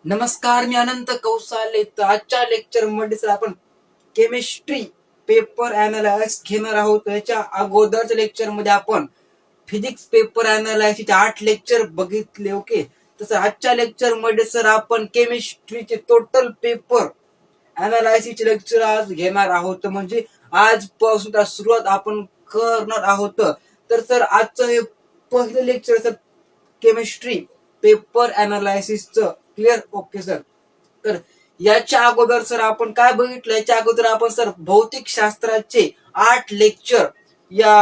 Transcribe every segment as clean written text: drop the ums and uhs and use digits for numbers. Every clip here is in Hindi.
नमस्कार, मी अनंत कौसाले. तर आजच्या लेक्चर मध्ये सर आपण केमिस्ट्री पेपर अनालायसिस घेणार आहोत. याच्या अगोदरच्या लेक्चर मध्ये आपण फिजिक्स पेपर अनालायसिसचे 8 लेक्चर बघितले. ओके, तसं आजच्या लेक्चर मध्ये सर आपण केमिस्ट्रीचे टोटल पेपर अनालायसिसचे लेक्चर आज घेणार आहोत. म्हणजे आजपासून सुरुवात आपण करणार आहोत. तर सर आजचं हे पहिलं लेक्चर सर केमिस्ट्री पेपर अनालायसिसचं. क्लिअर? Okay sir. तर याच्या अगोदर सर आपण काय बघितलं? याच्या अगोदर आपण सर भौतिक शास्त्राचे 8 लेक्चर या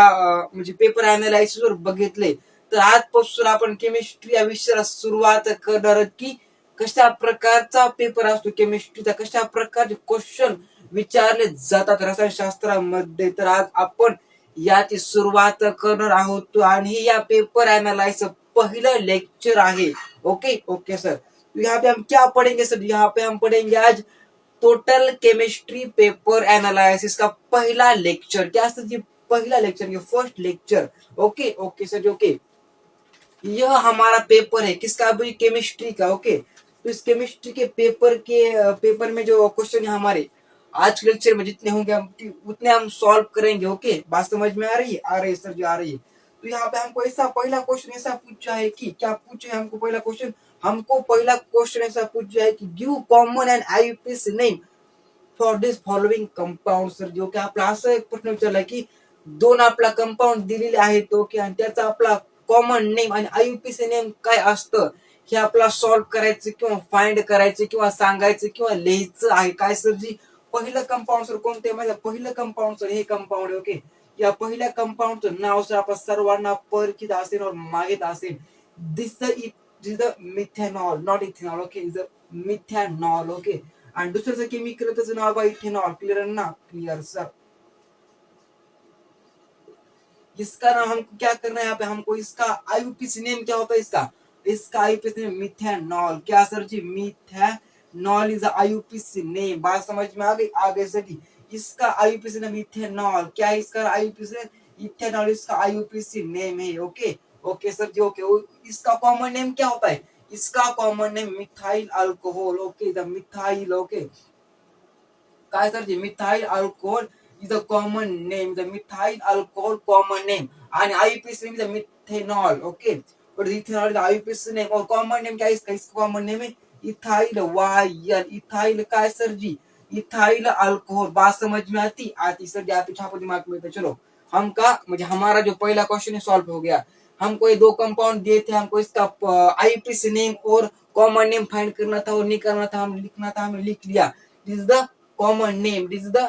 म्हणजे पेपर अनालायसिस वर बघितले. तर आजपासून आपण केमिस्ट्री या विषयाला सुरुवात करणार की कशा प्रकारचा पेपर असतो केमिस्ट्रीचा, कशा प्रकारचे क्वेश्चन विचारले जातात रसायनशास्त्रामध्ये. तर आज आपण याची सुरुवात करणार आहोत आणि या पेपर अनालायसिस पहिलं लेक्चर आहे. Okay okay sir. यहाँ पे हम क्या पढ़ेंगे सर? यहाँ पे हम पढ़ेंगे आज टोटल केमिस्ट्री पेपर एनालिसिस का पहला लेक्चर. क्या सर जी? पहला लेक्चर, ये first lecture. Okay okay sir ji. Okay, यह हमारा पेपर है किसका? अभी केमिस्ट्री का. ओके, तो इस केमिस्ट्री के पेपर में जो क्वेश्चन है हमारे आज के लेक्चर में जितने होंगे हम उतने हम सॉल्व करेंगे. ओके, बात समझ में आ रही है? आ रही है सर जी, आ रही है. तो यहाँ पे हमको ऐसा पहला क्वेश्चन ऐसा पूछा है कि क्या पूछे हमको पहला क्वेश्चन? हमको पहला क्वेश्चन ऐसा पूछा है कि give common and IUPAC name for this following compound. Sir जो की आपला असं एक प्रश्न विचारला की दोन आपला कंपाऊंड दिलेले आहेत. ओके, आणि त्याचा आपला कॉमन नेम आणि आययुपीएसी नेम काय असतं हे आपला सॉल्व करायचं किंवा फाइंड करायचं किंवा सांगायचं किंवा लिहायचं आहे. काय सर जी? पहिलं कंपाऊंड सर कोणते? माझं पहिलं कंपाऊंड सर हे कंपाऊंड. ओके, या पहिल्या कंपाऊंडचं नाव सर आपण सर्वांना परिचित असेल और माहित असेल. This is the methanol, not ethanol. Okay, is the methanol. Okay, आणि दुसरं केमिकल त्याचं नाव आहे इथेनॉल. क्लियर ना? Clear sir. इसका नाम हमको क्या करना है यहाँ पे? हमको इसका आईयूपीएसी नेम क्या होता है इसका? इसका आईयूपीएसी नेम मिथेनॉल. क्या सर जी? Methanol is IUPAC name. बात समझ में आ गई? आगे सर जी, इसका आईयूपीएसी नेम मिथेनॉल. क्या है इसका आईयूपीएसी नेम? इथेनॉल इसका आईयूपीएसी नेम है. Okay okay sir ji. Okay, इसका कॉमन नेम क्या होता है? इसका common name methyl alcohol. Okay, the methyl. Okay, काय sir ji? Methyl alcohol is a common name, the methyl alcohol common name, and IUPAC name is the methanol. Okay, but ethanol is the IUPAC name और common name क्या है इसका? इसका common name है इथाइल. वायल. इथाइल काय सर जी? Ethyl alcohol. बात समझ में आती? आती सर जी, आती. छापो दिमाग में. तो चलो हम का म्हणजे हमारा जो पहला क्वेश्चन है सॉल्व हो गया. हमको ये दो कंपाउंड दिए थे, हमको इसका आईयूपीएसी नेम और कॉमन नेम फाइंड करना था और नहीं करना था, हम लिखना था, हमने लिख लिया. This is the common name, this is the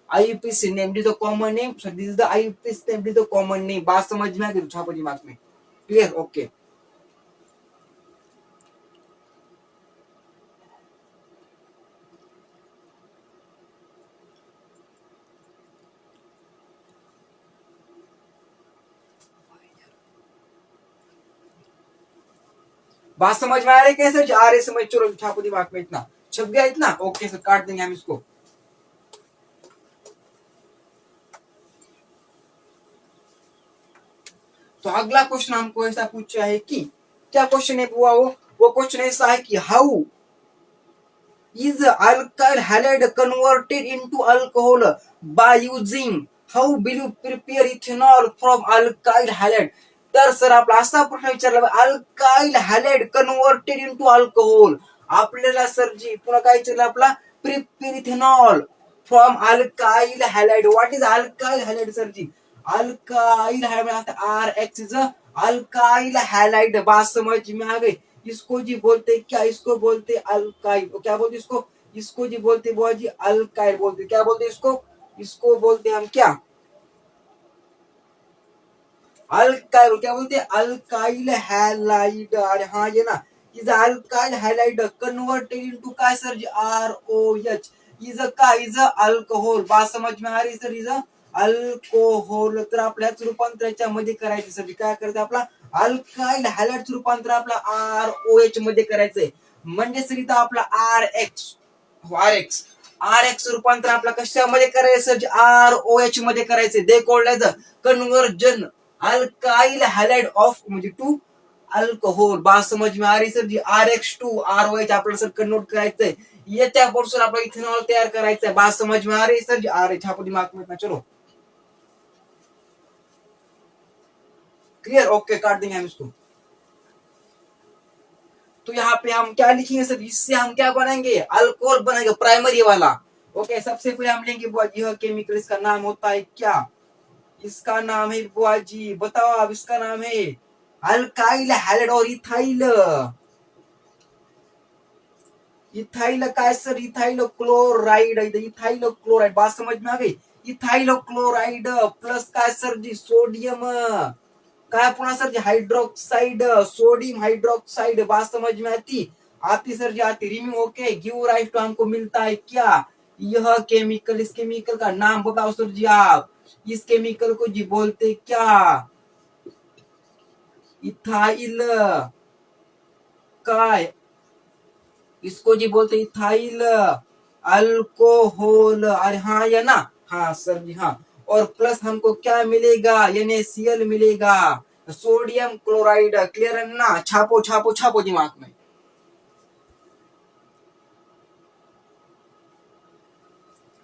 IUPAC name, this is the common name. So this is the IUPAC name, this is the common name. बात समझ में आ गई? छापो दिमाग में. क्लियर? ओके. बात समझ में आ रही कैसे? आ रही समझ? चलो छापो दिमाग में. इतना छप गया? इतना ओके सर, काट देंगे हम इसको. तो अगला क्वेश्चन हमको ऐसा पूछा है कि क्या क्वेश्चन है बुआ? वो क्वेश्चन ऐसा है कि how is alkyl halide converted into alcohol by using, how will you prepare ethanol from alkyl halide? तर सर आपला असा प्रश्न विचारला, alkyl halide converted into alcohol. आपल्याला सर जी पुन्हा काय विचारलं? आपला prepare ethanol from alkyl halide. What is alkyl halide sir जी? Alkyl halide R X is alkyl halide. बात समझ में आ गई? इसको जी बोलते क्या? इसको बोलते अल्काइल. क्या बोलते इसको? इसको जी बोलते बुआ जी अल्काइल बोलते. क्या बोलते इसको? इसको बोलते हम क्या? अल्काइल. क्या बोलते? Alkyl halide. अरे हाँ ये ना, is alkyl halide converted into काय सर जी? ROH. इज काय? Is alcohol. बात समझ में आ रही सर? Is alcohol. तर आपल्याच रूपांतराच्या मध्ये करायचं सर. काय करायचं? आपला अल्काइल हॅलाइडचं रूपांतर आपला ROH मध्ये करायचंय. म्हणजे सर इथं आपला RX रूपांतर आपला कशामध्ये करायचं? ROH मध्ये करायचंय. They called the conversion alkyl halide of म्हणजे टू अल्कोहोल, बात समझ में आ रही सर जी? RH2 ROH आपल्याला सर कन्वर्ट करायचंय, याच्यापासून आपल्याला इथेनॉल तयार करायचंय, बात समझ में आ रही सर जी? RH आपको दिमाग में इतना, चलो क्लियर, ओके काट देंगे हम इसको। तो यहाँ पे हम क्या लिखेंगे सर? इससे हम क्या बनाएंगे? अल्कोहल बनाएंगे, प्राइमरी वाला। ओके, सबसे पहले हम लेंगे बुआ जी, यह केमिकल इसका नाम होता है क्या? इसका नाम है बुआ जी, बताओ आप, इसका नाम है अल्काइल हैलाइड और इथाइल। इथाइल काय sir? Ethyl chloride, ethyl chloride, बात समझ में आ गई? इथाइल क्लोराइड प्लस काय सर जी? सोडियम, काय पुन्हा सर जी? हाइड्रोक्साइड, सोडियम हाइड्रोक्साइड, बात समझ में आती? आती सर जी, आती। रिम्यू ओके, गिव राइट टू हमको मिलता है क्या? यह केमिकल, इस केमिकल का नाम बताओ सर जी आप। इस केमिकल को जी बोलते क्या? इथाइल काय, इसको जी बोलते इथाइल अल्कोहल। अरे हाँ या ना? हाँ सर जी हाँ। और प्लस हमको क्या मिलेगा? NaCl मिलेगा, सोडियम क्लोराइड। क्लियर है ना? छापो छापो छापो दिमाग में।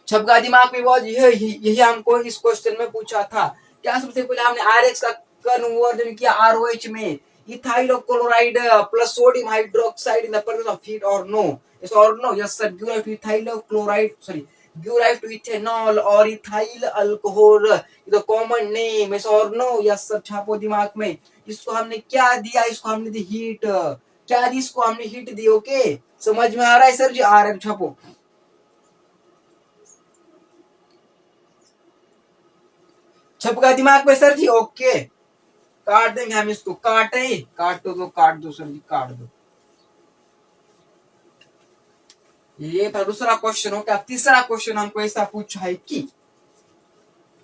छपका दिमाग में बहुत, यही हमको इस क्वेश्चन में पूछा था। क्या सबसे पहले हमने RH का कन्वर्जन किया ROH में, ethyl chloride plus sodium hydroxide in the presence of heat, और नो? यस और no? Yes sir, give right to ethyl chloride, sorry, give right to ethanol और ethyl alcohol, the common name. Yes और नो? यस सर, छापो दिमाग में। इसको हमने क्या दिया? इसको हमने दी हीट। क्या दी? इसको हमने हीट दी। ओके, समझ में आ रहा है सर जी? आ रहा है, छापो। छपका दिमाग में सर जी? ओके, काट देंगे हम इसको। काटे, काट दो, काट दो सर जी, काट दो। ये था दूसरा क्वेश्चन हो गया। तीसरा क्वेश्चन हमको ऐसा पूछा है कि,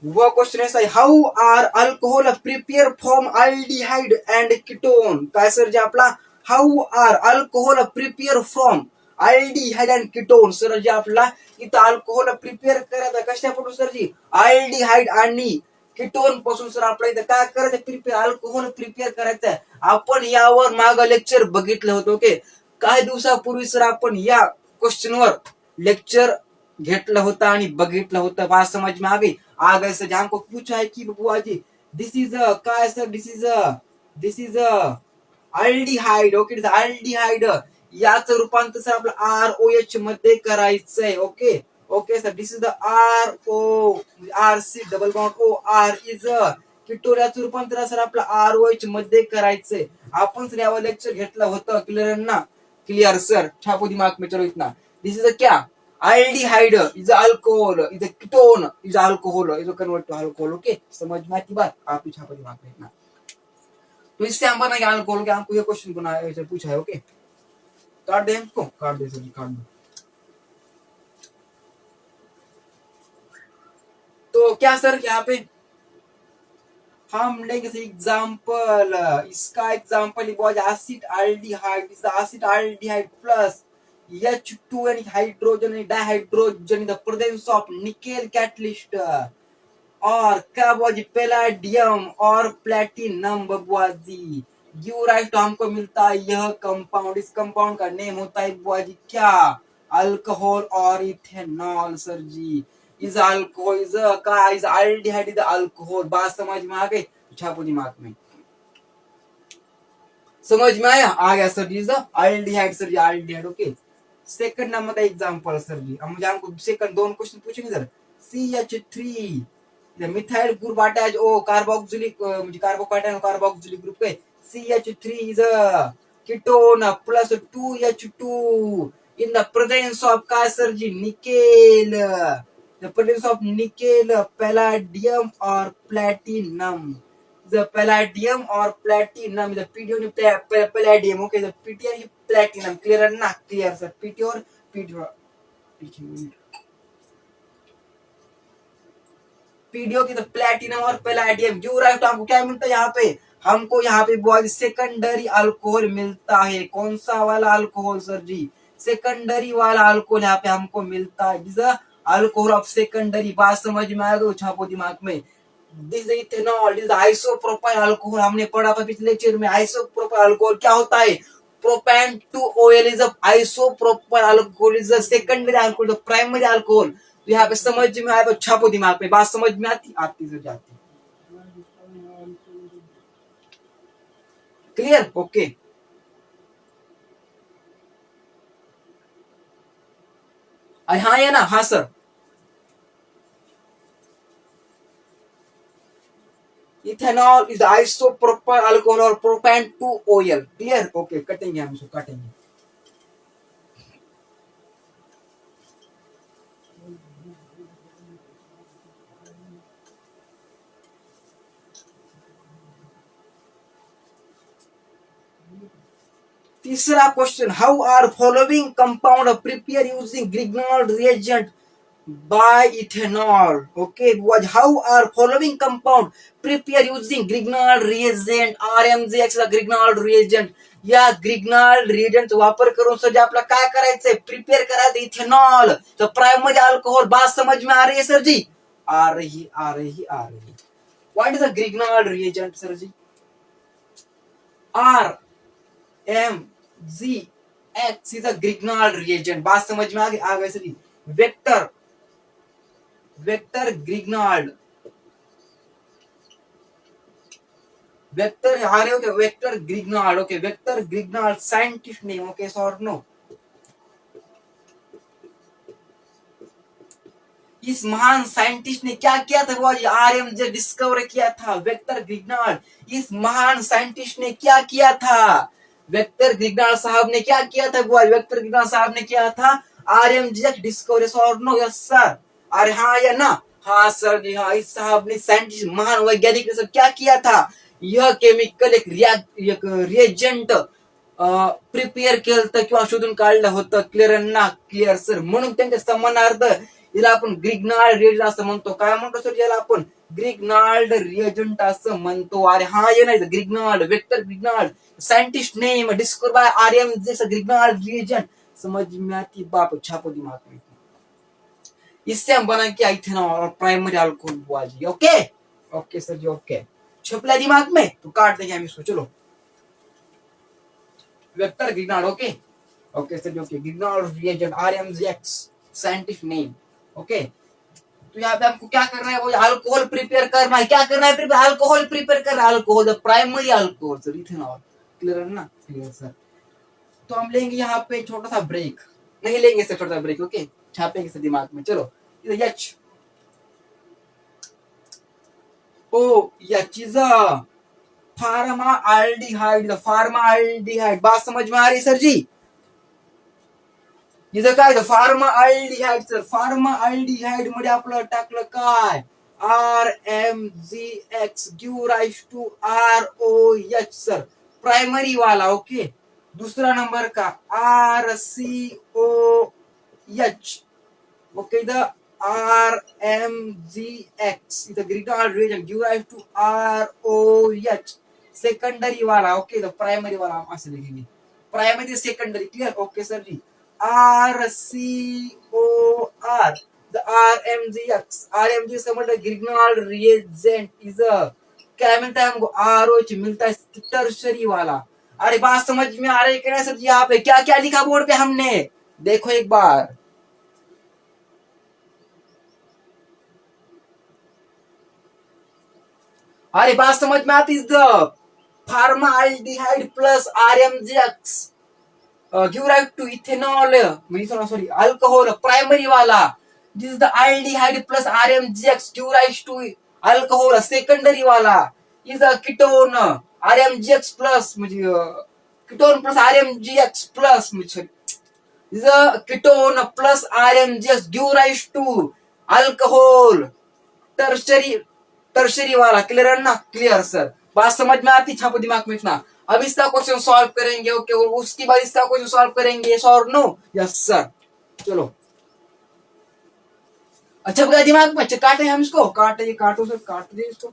वो क्वेश्चन ऐसा है, how are alcohol prepare from aldehyde and ketone? काय सर जी आपला? How are alcohol prepare from aldehyde and ketone? Sir ji आपला इथं अल्कोहल प्रिपेअर करायचं कशापासून सर जी? अल्डिहाइड आणि कीटोन पासून सर आपल्याला इथं काय करायचं? प्रिपेअर, अल्कोहल प्रिपेअर करायचंय। आपण यावर माग लेक्चर बघितलं होतं। ओके, काही दिवसापूर्वी सर आपण या क्वेश्चनवर लेक्चर घेतलं होतं आणि बघितलं होतं, बात समझ में आ गए सर। हमको पूछा है कि बुआ जी, दिस इज काय sir? This is aldehyde. Okay, aldehyde याचं रूपांतर सर आपलं ROH मध्ये करायचंय। Okay okay sir, this is the RORC double bond OR is ketone, याचं रूपांतर सर आपलं ROH मध्ये करायचंय। आपण सर यावर लेक्चर घेतलं होतं, क्लियर ना? क्लियर सर, छापो दिमाग में, चलो इतना। दिस इज क्या? Aldehyde is alcohol, is a ketone, is alcohol, is convert to alcohol। Okay, समझ में आती बात? आप ही छापो दिमाग में इतना। तो इससे हम बनाएंगे अल्कोहल के, हमको ये क्वेश्चन बनाया, पूछा है। ओके, काट दे हमको, काट दे सर, काट दो। तो क्या सर, यहाँ पे हम लेंगे एग्जाम्पल। इसका example acid aldehyde, is acid aldehyde plus H2 and hydrogen and dihydrogen in the presence of nickel catalyst, और क्या बुआ जी? पैलाडियम और प्लेटिनम बुआ जी। गिव राइट हमको मिलता है यह कंपाउंड। इस कंपाउंड का नेम होता है बुआ जी क्या? अल्कोहल और ethanol sir ji. Is alcohol, is का, इज अल्डिहाइड, इज अल्कोहल। बात समझ में आ गई? छापो दिमाग में। समझ में आया? आ गया sir ji, is aldehyde sir ji, aldehyde. Okay, second number example sir ji. अब मुझे हमको सेकंड दोन क्वेश्चन पूछेंगे sir. CH3 methyl group attach O carboxylic, मुझे कार्बोकैटायन कार्बोक्सिलिक ग्रुप पे CH3 is ketone plus 2H2 in the presence of का sir ji? Nickel, the presence of nickel, palladium और platinum. The palladium or platinum, the PT or palladium, okay, the PT or platinum, clear or not? Clear sir, PT or PDO की, तो प्लेटिनम और पैलाडियम। जो राइट हमको क्या मिलता है यहाँ पे? हमको यहाँ पे बॉय सेकेंडरी अल्कोहल मिलता है। कौन सा वाला अल्कोहल सर जी? सेकेंडरी वाला अल्कोहल यहाँ पे हमको मिलता है, अल्कोहल ऑफ सेकेंडरी। बात समझ में आ गई? छापो दिमाग में। This ethanol is isopropyl alcohol, हमने पढ़ा था पिछले लेक्चर में। आइसोप्रोपाइल अल्कोहल क्या होता है? Propane two ol is isopropyl alcohol is secondary alcohol, primary alcohol. तो यहाँ पे समझ में आया तो छापो दिमाग में, बात समझ में आती आती से जाती। क्लियर? ओके। हाँ या ना? हाँ sir. Ethanol is isopropyl alcohol और propane two ol. Clear? Okay, कटेंगे हम इसको, काटेंगे। तीसरा question, how are following compound prepare using Grignard reagent by ethanol? Okay, was how are following compound prepare using grignard reagent? RMGX grignard reagent या ग्रिग्नॉल रिएजंट वापर करून सर आपल्याला काय करायचंय? प्रिपेअर करायचं इथेनॉल, तर प्राइमरी अल्कोहल। बात समझ में आ रही है सर जी? आ रही। What is a Grignard reagent sir ji? RMGX is a Grignard reagent. बात समझ में आ गई sir ji? Victor Grignard, Victor आ रहे हो क्या? Victor Grignard. Okay, Victor Grignard scientist name. Okay sir, no. इस महान साइंटिस्ट ने क्या किया था? वो आरएमजे डिस्कवर किया था, वेक्टर ग्रिग्नाल्ड। इस महान साइंटिस्ट ने क्या किया था? वेक्टर ग्रिग्नाल्ड साहब ने क्या किया था? वो वेक्टर ग्रिग्नाल्ड साहब ने किया था RMJ discover. Sir no? Yes sir. अरे हाँ या ना? हाँ सर जी, हाँ। इस साहब ने, साइंटिस्ट महान वैज्ञानिक ने क्या किया था? यह केमिकल एक रिएजेंट प्रिपेअर केलं होतं किंवा शोधून काढलं होतं। क्लिअर ना? Clear sir. म्हणून त्यांच्या समानार्थ याला आपण ग्रिग्नाल्ड रिएजंट असं म्हणतो। काय म्हणतो सर याला आपण? ग्रिग्नाल्ड रिएजंट असं म्हणतो। अरे हा ये नाही, Grignard, Victor Grignard, scientist name discover by RM जैसा ग्रिग्नाल्ड रिएजंट। समझ में आती बाप? छापो दिमाग में। इससे हम बना क्या? इथेनॉल और प्राइमरी अल्कोहल बुआ जी। Okay okay sir ji, okay. छपला दिमाग में तो काट देंगे हम इसको। चलो, Victor Grignard. Okay okay sir ji, okay. Grignard reagent RMGX, scientist name. Okay, तो यहाँ पे हमको क्या करना है? वो अल्कोहल प्रिपेयर करना है। क्या करना है? अल्कोहल प्रिपेयर करना है। Alcohol, the primary alcohol sir, ethanol. Clear है ना? Clear sir. तो हम लेंगे यहाँ पे छोटा सा ब्रेक। नहीं लेंगे सर छोटा सा ब्रेक। ओके, छापेंगे सर दिमाग में। चलो, एच ओ एच फार्माल्डिहाइड, फार्माल्डिहाइड। बात समझ में आ रही सर जी? इथं काय? फार्माल्डिहाइड सर। फार्माल्डिहाइड मध्ये आपलं टाकलं काय? RMGX give rise to ROH sir, primary वाला। ओके, दूसरा नंबर का RCOH। ओके, द RMGX इथं Grignard reagent give rise to ROH, secondary वाला। ओके, द प्राइमरी वाला हम ऐसे लिखेंगे, primary secondary. Clear? Okay sir ji. RCOR, the RMGX का मतलब ग्रिग्नाल्ड रिएजेंट इज क्या मिलता है हमको? ROH मिलता है, टर्शरी वाला। अरे बात समझ में आ रही है सर जी? यहाँ पे क्या क्या लिखा बोर्ड पे हमने? देखो एक बार। अरे बात समझ में आती? Formaldehyde plus RMGX give rise to ethanol, sorry alcohol, primary वाला। This is the aldehyde plus RMGX give rise to alcohol, secondary वाला। Is a ketone, RMGX plus ketone plus RMGX plus is a ketone plus RMGX give rise to alcohol, tertiary वाला। क्लियर है ना? Clear sir. बात समझ में आती? छापो दिमाग में इतना। अब इसका क्वेश्चन सॉल्व करेंगे। ओके, और उसके बाद इसका क्वेश्चन सॉल्व करेंगे। यस और नो? Yes sir. चलो, अच्छा बता दिमाग में। काटे हम इसको, काटे, काटो सर, काट दे इसको।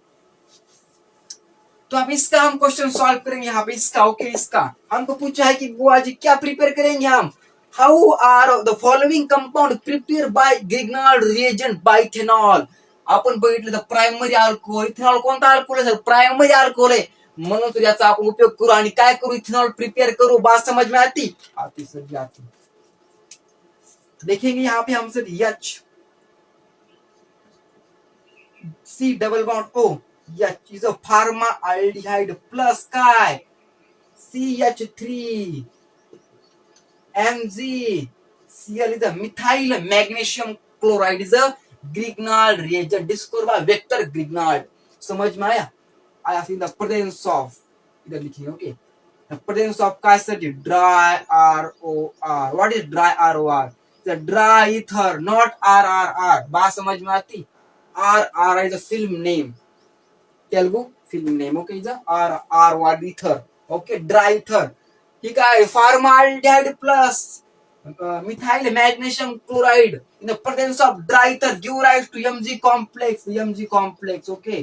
तो अब इसका हम क्वेश्चन सॉल्व करेंगे यहाँ पे। इसका ओके, इसका हमको पूछा है कि बुआ जी क्या प्रिपेयर करेंगे हम? How are the following compound prepare by Grignard reagent by ethanol? आपण बघितलं तर प्रायमरी अल्कोहोल, इथेनॉल कोणता अल्कोहोल आहे सर? प्रायमरी अल्कोहोल आहे, म्हणून तर याचा आपण उपयोग करू आणि काय करू? इथेनॉल प्रिपेयर करू। बात समझ में आती आती सर जी आती। देखेंगे यहाँ पे हम sir H C double bond O, H is a formaldehyde plus काय CH3 Mg, Cl is a methyl magnesium chloride is a Grignard reagent, discover vector Grignard. समझ में आया? आया इन द प्रेजेंस ऑफ, इधर लिखिए ओके, द प्रेजेंस ऑफ का sir dry ROR। What is dry ROR? The dry ether, not RRR। बात समझ में आती? RR is a film name, Telugu film name, okay, is RR ether, okay, dry ether. ठीक है, formaldehyde plus methyl magnesium chloride in the presence of dry ether give rise to Mg complex, okay.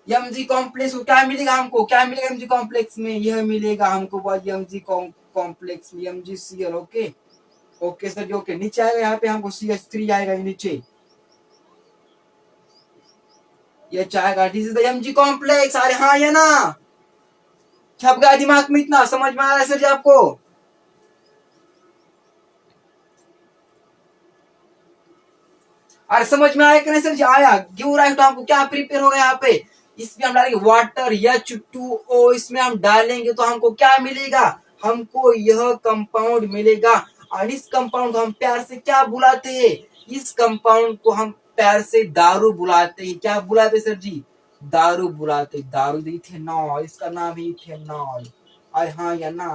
Mg complex को क्या मिलेगा हमको? क्या मिलेगा Mg कॉम्प्लेक्स में? यह मिलेगा हमको Mg कॉम्प्लेक्स में MgCl, okay okay sir ji, okay. नीचे आएगा यहाँ पे हमको CH3 आएगा नीचे, ये चाहेगा, this is the Mg complex. अरे हाँ, ये ना छप गया दिमाग में, इतना समझ में आ रहा है सर जी आपको? अरे समझ में आया कि नहीं सर जी? आया। गिव राइट तो हमको क्या प्रिपेयर होगा यहाँ पे? इसमें हम डालेंगे वाटर H2O, इसमें हम डालेंगे तो हमको क्या मिलेगा? हमको यह कंपाउंड मिलेगा। और इस कंपाउंड को हम प्यार से क्या बुलाते हैं? इस कंपाउंड को हम प्यार से दारू बुलाते हैं। क्या बुलाते सर जी? दारू बुलाते, दारू। इथेनॉल, इसका नाम है इथेनॉल। और हाँ या ना?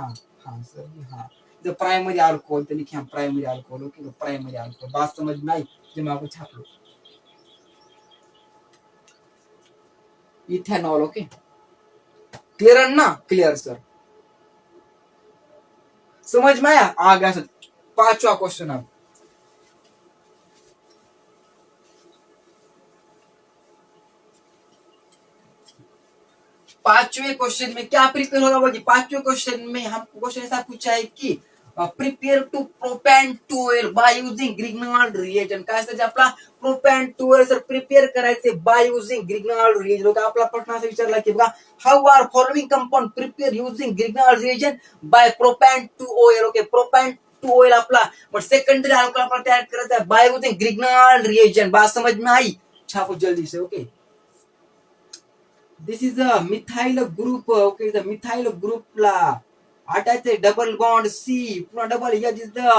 हाँ सर जी, हाँ। जो प्राइमरी अल्कोहल, तो लिखिए हम प्राइमरी अल्कोहल, ओके, तो प्राइमरी अल्कोहल। बात समझ में आई? दिमाग को छाप लो, इथेनॉल, ओके। क्लियर ना? क्लियर सर, समझ में आया? आ गया सर। पांचवा क्वेश्चन अब, पांचवें क्वेश्चन में क्या प्रिपेयर होगा भाई? पांचवें क्वेश्चन में हमको क्वेश्चन ऐसा पूछा है कि prepare to propan two by using Grignard reagent. काय सर आपला प्रोपॅन टू सर प्रिपेयर करायचे बाय युजिंग ग्रिग्नार्ड रिएजंट। आपला प्रश्न असा विचारला की बघा, how are following compound prepare using Grignard reagent by propan two ol, okay. Propan two ol आपला बट सेकंडरी अल्कोहल आपला तयार करायचा है बाय युजिंग ग्रिग्नार्ड रिएजंट। बात समझ में आई? छापो जल्दी से, okay. This is a methyl group, okay, the methyl group ला attach a double bond C, पुन्हा double, here is the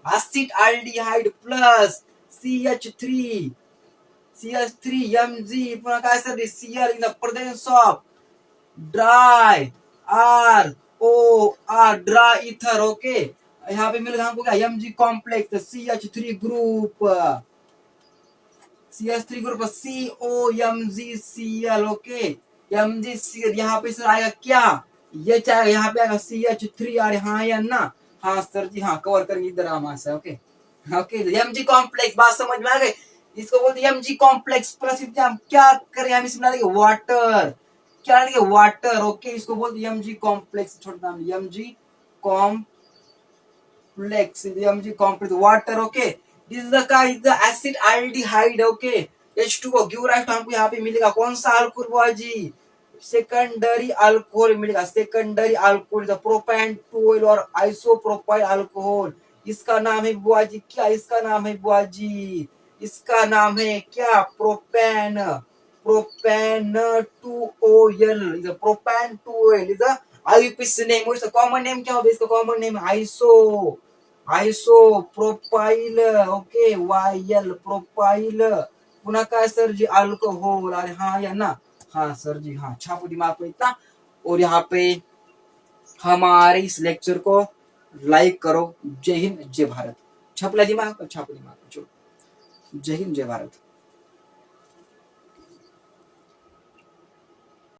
acetaldehyde plus CH3 Mg, पुन्हा काय sir Cl in the presence of dry ROR, dry ether, okay। यहाँ पे मिलेगा हमको क्या? Mg complex, CH3 group, CH3 group COMgCl, okay. MgCl यहाँ पे सर आएगा क्या? ये चाहेगा, यहाँ पे आएगा CH3। अरे हाँ या ना? हाँ सर जी, हाँ, कवर करेंगे इधर आराम से, ओके ओके। Mg कॉम्प्लेक्स, बात समझ में आ गई? इसको बोलते हैं Mg कॉम्प्लेक्स प्लस हम क्या करें? हम इसमें डालेंगे वाटर, क्या डालेंगे? Water, okay. इसको बोलते हैं Mg कॉम्प्लेक्स, छोटा नाम Mg complex, Mg complex water, okay. This is the acid aldehyde, okay. H2O give right हमको यहाँ पे मिलेगा कौन सा अल्कोहल जी? सेकेंडरी अल्कोहल मिलेगा, सेकेंडरी अल्कोहल, प्रोपैन टू ऑयल और आइसोप्रोपाइल अल्कोहल। इसका नाम है बुआ जी क्या? इसका नाम है बुआ जी, इसका नाम है क्या? Propan, propan two ol, propan two ol is IUPAC name. इसका कॉमन नेम क्या होगा? इसका common name isopropyl, okay, YL propyl, पुन्हा काय सर जी? अल्कोहल। अरे हाँ या ना? हाँ सर जी, हाँ। छापो दिमाग को इतना। और यहाँ पे हमारे इस लेक्चर को लाइक करो। जय हिंद, जय भारत। छपला दिमाग, छापो दिमाग, जय हिंद, जय भारत।